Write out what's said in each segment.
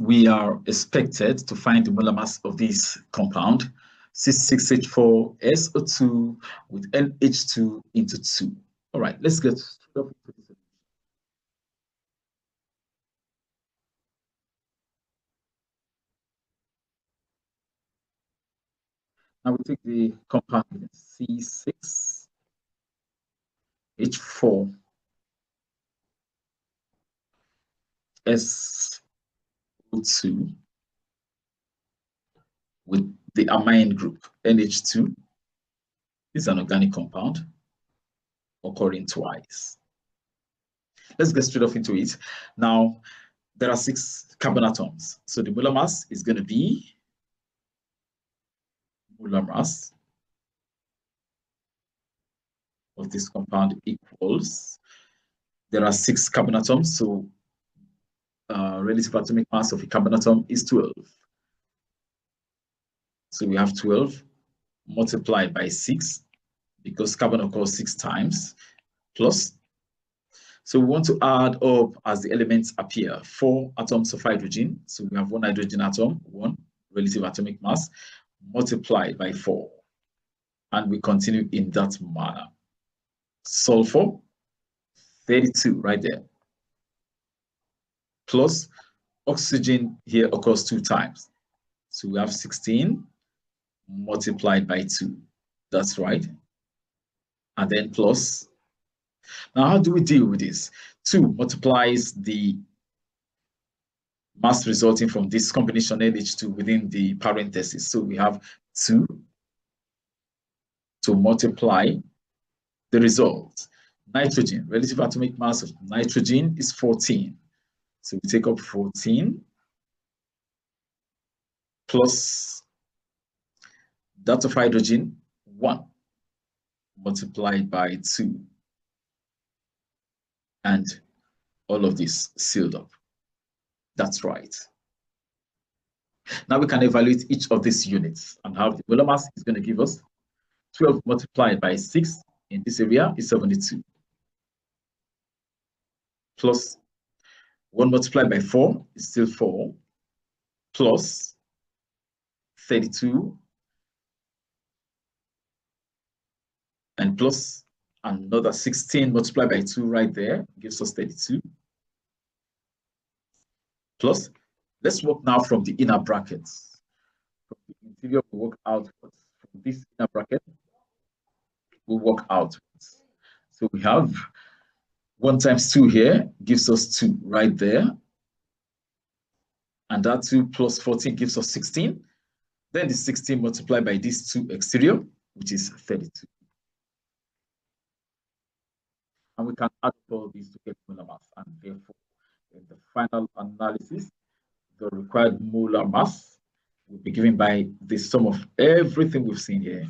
we are expected to find the molar mass of this compound, C6H4SO2 with NH2 into 2. All right, let's get straight up into this. Now we take the compound C6H4SO2 with the amine group NH2. This is an organic compound occurring twice. Let's get straight off into it. Now, there are 6 carbon atoms. So the molar mass is going to be molar mass of this compound equals, there are 6 carbon atoms, so relative atomic mass of a carbon atom is 12. So we have 12 multiplied by 6, because carbon occurs 6 times, plus. So we want to add up as the elements appear, 4 atoms of hydrogen. So we have 1 hydrogen atom, 1 relative atomic mass, multiplied by 4. And we continue in that manner. Sulfur, 32 right there. Plus oxygen here occurs 2 times. So we have 16 multiplied by 2. That's right. And then plus. Now, how do we deal with this? 2 multiplies the mass resulting from this combination NH2 within the parentheses. So we have 2 to multiply the result. Nitrogen, relative atomic mass of nitrogen is 14. So we take up 14 plus that of hydrogen, 1 multiplied by 2. And all of this sealed up. That's right. Now we can evaluate each of these units and how the molar mass is going to give us 12 multiplied by 6 in this area is 72. Plus 1 multiplied by 4 is still 4. Plus 32. And plus another 16 multiplied by 2 right there gives us 32. Plus, let's work now from the inner brackets. From the interior, we work outwards. From this inner bracket, we work outwards. So we have 1 times 2 here gives us 2 right there. And that 2 plus 14 gives us 16. Then the 16 multiplied by these 2 exterior, which is 32. And we can add all these to get molar mass, and therefore, in the final analysis, the required molar mass will be given by the sum of everything we've seen here.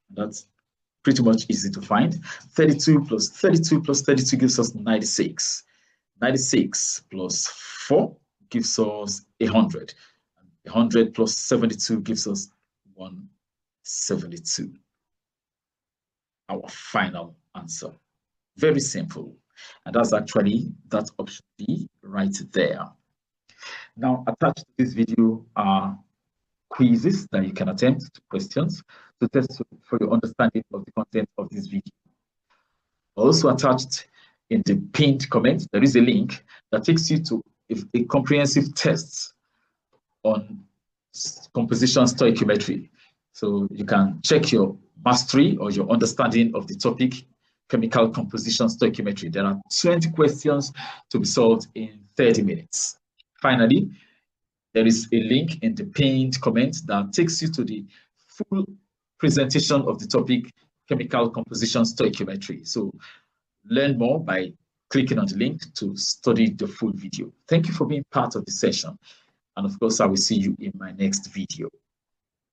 That's pretty much easy to find. 32 plus 32 plus 32 gives us 96. 96 plus 4 gives us 100. 100 plus 72 gives us 172. Our final answer. Very simple. And that's actually that option D right there. Now, attached to this video are quizzes that you can attempt, questions to test for your understanding of the content of this video. Also attached in the pinned comment, there is a link that takes you to a comprehensive test on composition stoichiometry. So you can check your mastery or your understanding of the topic chemical composition stoichiometry. There are 20 questions to be solved in 30 minutes. Finally, there is a link in the pinned comment that takes you to the full presentation of the topic chemical composition stoichiometry. So learn more by clicking on the link to study the full video. Thank you for being part of the session. And of course, I will see you in my next video.